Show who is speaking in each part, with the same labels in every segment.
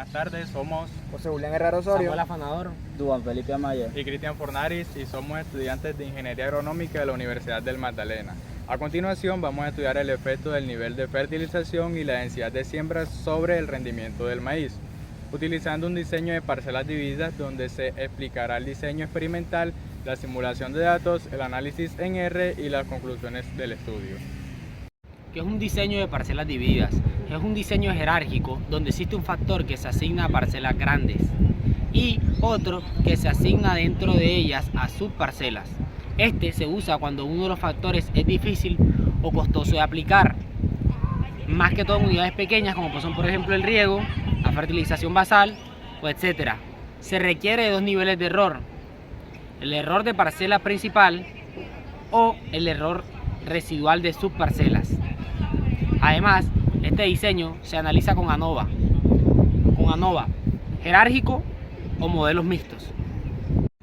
Speaker 1: Buenas tardes, somos
Speaker 2: José Julián Herrera Osorio,
Speaker 3: Samuel Afanador,
Speaker 4: Duan Felipe Amaya
Speaker 1: y Cristian Fornaris y somos estudiantes de Ingeniería Agronómica de la Universidad del Magdalena. A continuación vamos a estudiar el efecto del nivel de fertilización y la densidad de siembra sobre el rendimiento del maíz, utilizando un diseño de parcelas divididas donde se explicará el diseño experimental, la simulación de datos, el análisis en R y las conclusiones del estudio.
Speaker 3: que es un diseño de parcelas divididas. Es un diseño jerárquico donde existe un factor que se asigna a parcelas grandes y otro que se asigna dentro de ellas a subparcelas. Este se usa cuando uno de los factores es difícil o costoso de aplicar, más que todo en unidades pequeñas como son por ejemplo el riego, la fertilización basal o etcétera. Se requiere de dos niveles de error: el error de parcela principal o el error residual de subparcelas. Además, este diseño se analiza con ANOVA, jerárquico o modelos mixtos.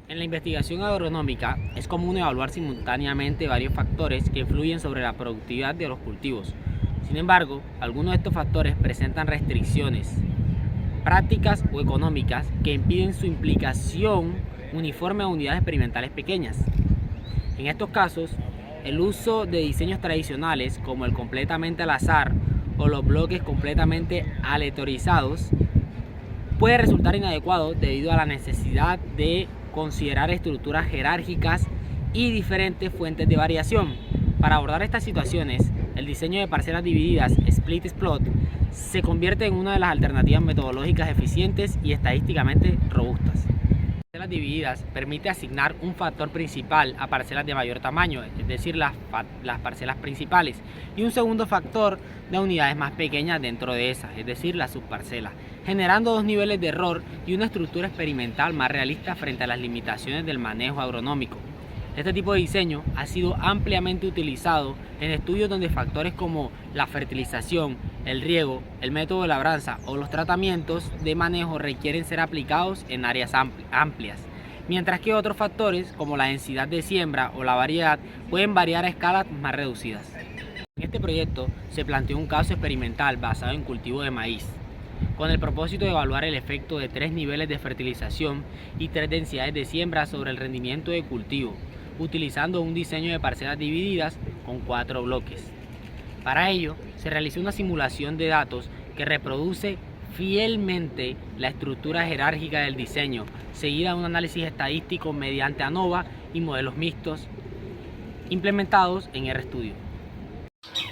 Speaker 3: En la investigación agronómica es común evaluar simultáneamente varios factores que influyen sobre la productividad de los cultivos. Sin embargo, algunos de estos factores presentan restricciones prácticas o económicas que impiden su implicación uniforme a unidades experimentales pequeñas. En estos casos, el uso de diseños tradicionales como el completamente al azar o los bloques completamente aleatorizados puede resultar inadecuado debido a la necesidad de considerar estructuras jerárquicas y diferentes fuentes de variación. Para abordar estas situaciones, el diseño de parcelas divididas split-splot se convierte en una de las alternativas metodológicas eficientes y estadísticamente robustas. Parcelas divididas permite asignar un factor principal a parcelas de mayor tamaño, es decir, las parcelas principales, y un segundo factor de unidades más pequeñas dentro de esas, es decir, las subparcelas, generando dos niveles de error y una estructura experimental más realista frente a las limitaciones del manejo agronómico. Este tipo de diseño ha sido ampliamente utilizado en estudios donde factores como la fertilización, el riego, el método de labranza o los tratamientos de manejo requieren ser aplicados en áreas amplias, mientras que otros factores como la densidad de siembra o la variedad pueden variar a escalas más reducidas. En este proyecto se planteó un caso experimental basado en cultivo de maíz, con el propósito de evaluar el efecto de 3 niveles de fertilización y 3 densidades de siembra sobre el rendimiento de cultivo, utilizando un diseño de parcelas divididas con 4 bloques. Para ello, se realizó una simulación de datos que reproduce fielmente la estructura jerárquica del diseño, seguida de un análisis estadístico mediante ANOVA y modelos mixtos implementados en RStudio.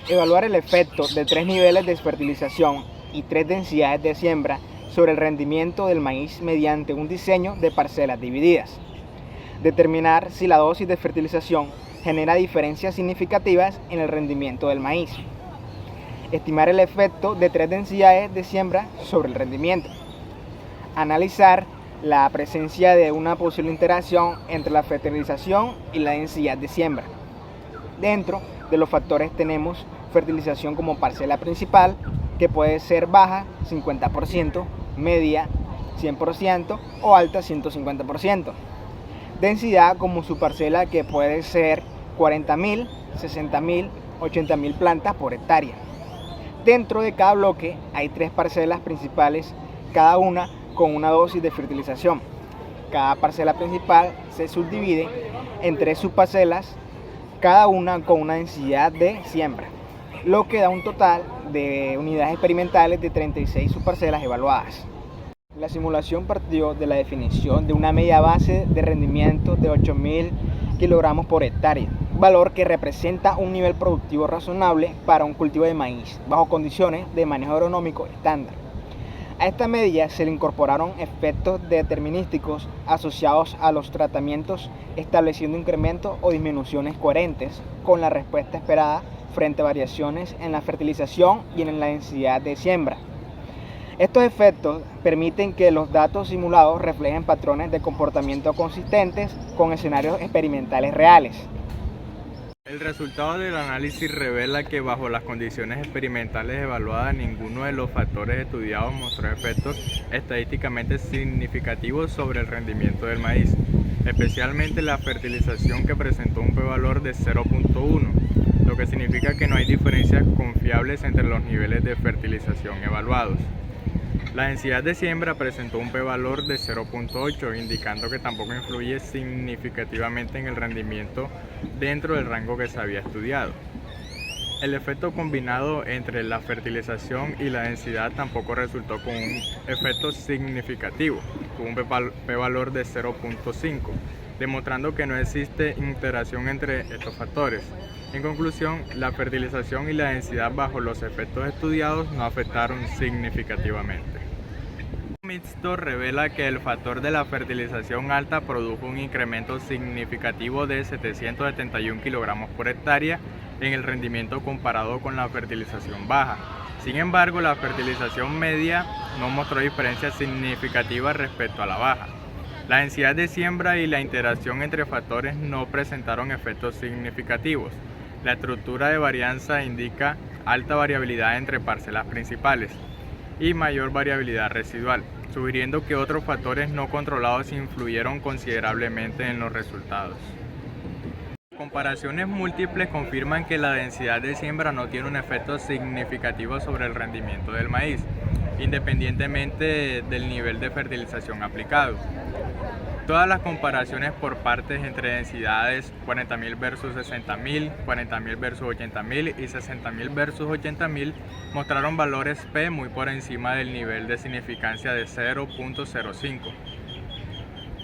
Speaker 2: evaluar el efecto de 3 niveles de fertilización y 3 densidades de siembra sobre el rendimiento del maíz mediante un diseño de parcelas divididas. Determinar si la dosis de fertilización genera diferencias significativas en el rendimiento del maíz. Estimar el efecto de 3 densidades de siembra sobre el rendimiento. Analizar la presencia de una posible interacción entre la fertilización y la densidad de siembra. Dentro de los factores tenemos fertilización como parcela principal, que puede ser baja 50%, media 100% o alta 150%. Densidad como su parcela, que puede ser 40.000, 60.000, 80.000 plantas por hectárea. Dentro de cada bloque hay 3 parcelas principales, cada una con una dosis de fertilización. Cada parcela principal se subdivide en 3 subparcelas, cada una con una densidad de siembra, lo que da un total de unidades experimentales de 36 subparcelas evaluadas. La simulación partió de la definición de una media base de rendimiento de 8.000 kilogramos por hectárea, valor que representa un nivel productivo razonable para un cultivo de maíz, bajo condiciones de manejo agronómico estándar. A esta media se le incorporaron efectos determinísticos asociados a los tratamientos, estableciendo incrementos o disminuciones coherentes con la respuesta esperada frente a variaciones en la fertilización y en la densidad de siembra. Estos efectos permiten que los datos simulados reflejen patrones de comportamiento consistentes con escenarios experimentales reales.
Speaker 1: El resultado del análisis revela que bajo las condiciones experimentales evaluadas ninguno de los factores estudiados mostró efectos estadísticamente significativos sobre el rendimiento del maíz, especialmente la fertilización, que presentó un p-valor de 0.1, lo que significa que no hay diferencias confiables entre los niveles de fertilización evaluados. La densidad de siembra presentó un p-valor de 0.8, indicando que tampoco influye significativamente en el rendimiento dentro del rango que se había estudiado. El efecto combinado entre la fertilización y la densidad tampoco resultó con un efecto significativo, con un p-valor de 0.5, demostrando que no existe interacción entre estos factores. En conclusión, la fertilización y la densidad bajo los efectos estudiados no afectaron significativamente. El mixto revela que el factor de la fertilización alta produjo un incremento significativo de 771 kilogramos por hectárea en el rendimiento comparado con la fertilización baja. Sin embargo, la fertilización media no mostró diferencias significativas respecto a la baja. La densidad de siembra y la interacción entre factores no presentaron efectos significativos. La estructura de varianza indica alta variabilidad entre parcelas principales y mayor variabilidad residual, sugiriendo que otros factores no controlados influyeron considerablemente en los resultados. Comparaciones múltiples confirman que la densidad de siembra no tiene un efecto significativo sobre el rendimiento del maíz, independientemente del nivel de fertilización aplicado. Todas las comparaciones por partes entre densidades 40.000 versus 60.000, 40.000 versus 80.000 y 60.000 versus 80.000 mostraron valores P muy por encima del nivel de significancia de 0.05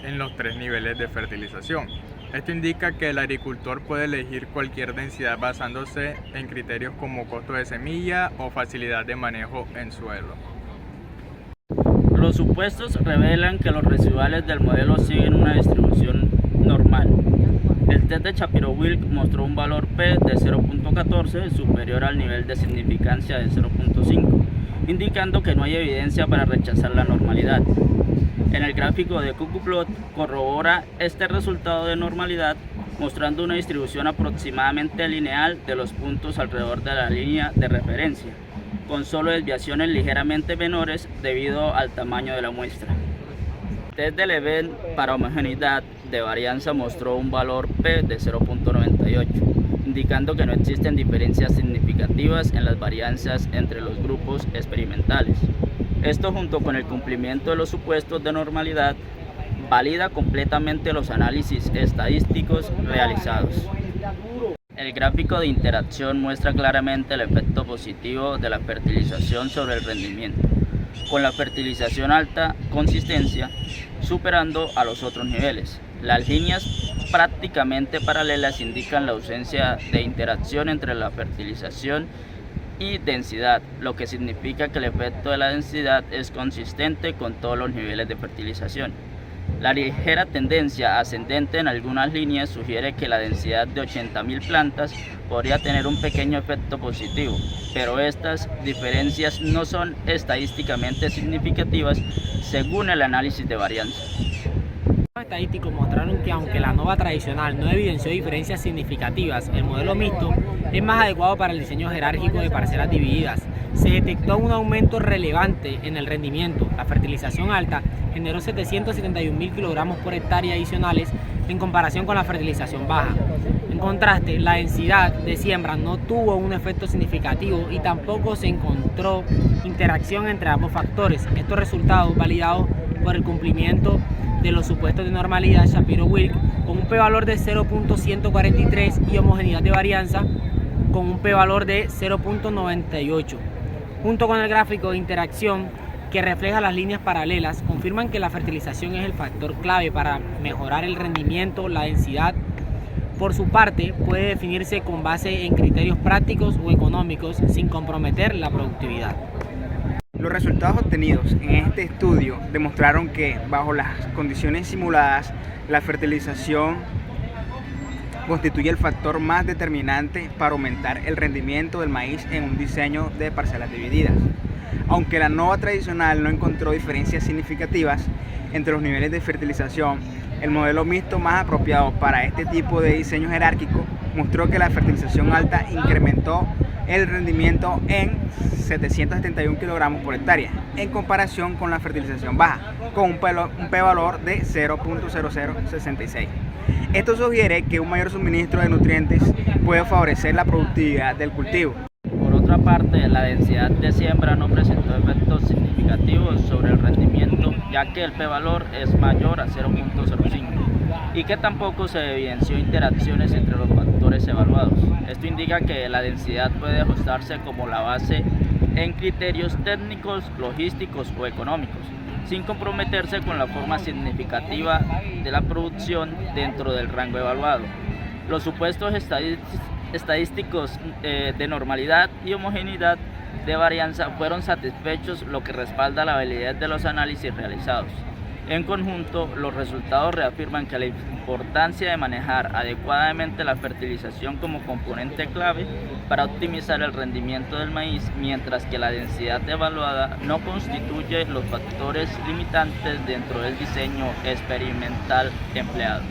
Speaker 1: en los tres niveles de fertilización. Esto indica que el agricultor puede elegir cualquier densidad basándose en criterios como costo de semilla o facilidad de manejo en suelo.
Speaker 3: Los supuestos revelan que los residuales del modelo siguen una distribución normal. El test de Shapiro-Wilk mostró un valor P de 0.14 superior al nivel de significancia de 0.5, indicando que no hay evidencia para rechazar la normalidad. En el gráfico de Cuckoo-Plot corrobora este resultado de normalidad, mostrando una distribución aproximadamente lineal de los puntos alrededor de la línea de referencia, con solo desviaciones ligeramente menores debido al tamaño de la muestra. El test de Leven para homogeneidad de varianza mostró un valor P de 0.98, indicando que no existen diferencias significativas en las varianzas entre los grupos experimentales. Esto, junto con el cumplimiento de los supuestos de normalidad, valida completamente los análisis estadísticos realizados. El gráfico de interacción muestra claramente el efecto positivo de la fertilización sobre el rendimiento, con la fertilización alta consistencia superando a los otros niveles. Las líneas prácticamente paralelas indican la ausencia de interacción entre la fertilización y densidad, lo que significa que el efecto de la densidad es consistente con todos los niveles de fertilización. La ligera tendencia ascendente en algunas líneas sugiere que la densidad de 80.000 plantas podría tener un pequeño efecto positivo, pero estas diferencias no son estadísticamente significativas según el análisis de varianza.
Speaker 4: Los estadísticos mostraron que aunque la NOVA tradicional no evidenció diferencias significativas, el modelo mixto es más adecuado para el diseño jerárquico de parcelas divididas. Se detectó un aumento relevante en el rendimiento. La fertilización alta generó 771.000 kilogramos por hectárea adicionales en comparación con la fertilización baja. En contraste, la densidad de siembra no tuvo un efecto significativo y tampoco se encontró interacción entre ambos factores. Estos resultados validados por el cumplimiento de los supuestos de normalidad Shapiro-Wilk con un p-valor de 0.143 y homogeneidad de varianza con un p-valor de 0.98. Junto con el gráfico de interacción que refleja las líneas paralelas, confirman que la fertilización es el factor clave para mejorar el rendimiento. La densidad, por su parte, puede definirse con base en criterios prácticos o económicos sin comprometer la productividad.
Speaker 2: Los resultados obtenidos en este estudio demostraron que, bajo las condiciones simuladas, la fertilización constituye el factor más determinante para aumentar el rendimiento del maíz en un diseño de parcelas divididas. Aunque la NOVA tradicional no encontró diferencias significativas entre los niveles de fertilización, el modelo mixto más apropiado para este tipo de diseño jerárquico mostró que la fertilización alta incrementó el rendimiento en 771 kilogramos por hectárea, en comparación con la fertilización baja, con un p-valor de 0.0066. Esto sugiere que un mayor suministro de nutrientes puede favorecer la productividad del cultivo.
Speaker 3: Por otra parte, la densidad de siembra no presentó efectos significativos
Speaker 5: significativos sobre el rendimiento, ya que el p-valor es mayor a 0.05 y que tampoco se evidenció interacciones entre los factores evaluados. Esto indica que la densidad puede ajustarse como la base en criterios técnicos, logísticos o económicos, sin comprometerse con la forma significativa de la producción dentro del rango evaluado. Los supuestos estadísticos de normalidad y homogeneidad de varianza fueron satisfechos, lo que respalda la validez de los análisis realizados. En conjunto, los resultados reafirman que la importancia de manejar adecuadamente la fertilización como componente clave para optimizar el rendimiento del maíz, mientras que la densidad evaluada no constituye los factores limitantes dentro del diseño experimental empleado.